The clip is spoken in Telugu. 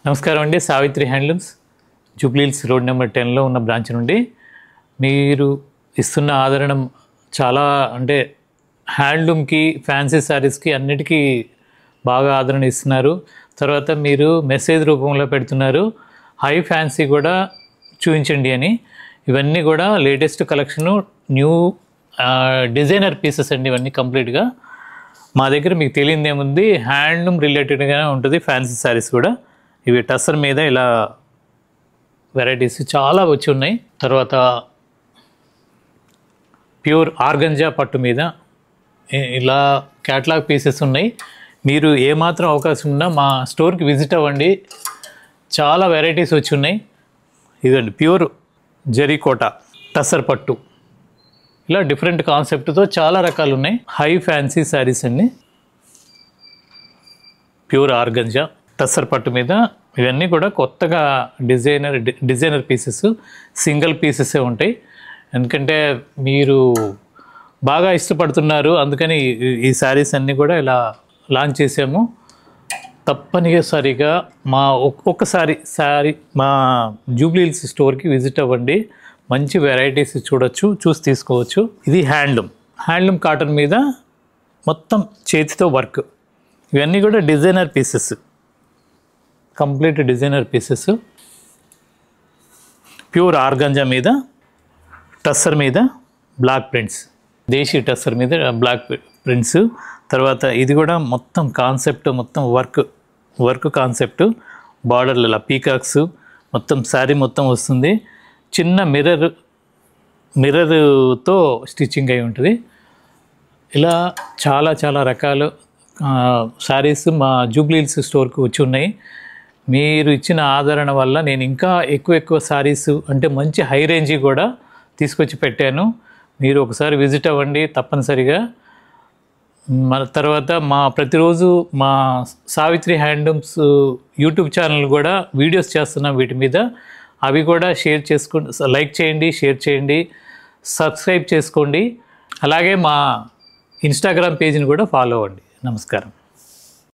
నమస్కారం అండి. Savitri handlooms Jubilee Hills road number 10లో ఉన్న బ్రాంచ్ నుండి మీరు ఇస్తున్న ఆదరణ చాలా అంటే హ్యాండ్లూమ్కి, ఫ్యాన్సీ శారీస్కి అన్నిటికీ బాగా ఆదరణ ఇస్తున్నారు. తర్వాత మీరు మెసేజ్ రూపంలో పెడుతున్నారు, హై ఫ్యాన్సీ కూడా చూపించండి అని. ఇవన్నీ కూడా latest collection, new designer pieces అండి. ఇవన్నీ కంప్లీట్గా మా దగ్గర మీకు తెలియదు ఏముంది, హ్యాండ్లూమ్ రిలేటెడ్గానే ఉంటుంది. ఫ్యాన్సీ శారీస్ కూడా ఇవి టస్సర్ మీద ఇలా వెరైటీస్ చాలా వచ్చి ఉన్నాయి. తర్వాత ప్యూర్ ఆర్గంజా పట్టు మీద ఇలా క్యాటలాగ్ పీసెస్ ఉన్నాయి. మీరు ఏమాత్రం అవకాశం ఉన్నా మా స్టోర్కి విజిట్ అవ్వండి. చాలా వెరైటీస్ వచ్చి ఉన్నాయి. ఇదండి ప్యూర్ జరీకోట టస్సర్ పట్టు, ఇలా డిఫరెంట్ కాన్సెప్ట్తో చాలా రకాలు ఉన్నాయి. హై ఫ్యాన్సీ శారీస్ అన్ని ప్యూర్ ఆర్గంజా టస్సర్ పట్టు మీద. ఇవన్నీ కూడా కొత్తగా డిజైనర్ పీసెస్, సింగిల్ పీసెసే ఉంటాయి. ఎందుకంటే మీరు బాగా ఇష్టపడుతున్నారు, అందుకని ఈ శారీస్ అన్నీ కూడా ఇలా లాంచ్ చేసాము. తప్పనిసరిగా మా ఒక్కసారి మా జూబ్లీహిల్స్ స్టోర్కి విజిట్ అవ్వండి. మంచి వెరైటీస్ చూసి తీసుకోవచ్చు. ఇది హ్యాండ్లూమ్ కాటన్ మీద మొత్తం చేతితో వర్క్. ఇవన్నీ కూడా designer pieces, complete designer pieces. Pure organza మీద టస్సర్ మీద బ్లాక్ ప్రింట్స్, దేశీ టస్సర్ మీద బ్లాక్ ప్రింట్స్. తర్వాత ఇది కూడా మొత్తం కాన్సెప్ట్, మొత్తం వర్క్ కాన్సెప్ట్. బార్డర్లు ఇలా పీకాక్స్, మొత్తం శారీ మొత్తం వస్తుంది. చిన్న మిర్రర్తో స్టిచ్చింగ్ అయి ఉంటుంది. ఇలా చాలా రకాలు శారీస్ మా జూబ్లీహిల్స్ స్టోర్కి వచ్చి ఉన్నాయి. మీరు ఇచ్చిన ఆదరణ వల్ల నేను ఇంకా ఎక్కువ శారీస్ అంటే మంచి హై రేంజ్ కూడా తీసుకొచ్చి పెట్టాను. మీరు ఒకసారి విజిట్ అవ్వండి తప్పనిసరిగా. మన తర్వాత ప్రతిరోజు మా సావిత్రి హ్యాండ్లూమ్స్ యూట్యూబ్ ఛానల్ కూడా వీడియోస్ చేస్తున్నాం వీటి మీద. అవి కూడా షేర్ చేసుకోండి, లైక్ చేయండి, షేర్ చేయండి, సబ్స్క్రైబ్ చేసుకోండి. అలాగే మా ఇన్స్టాగ్రామ్ పేజ్ని కూడా ఫాలో అవ్వండి. నమస్కారం.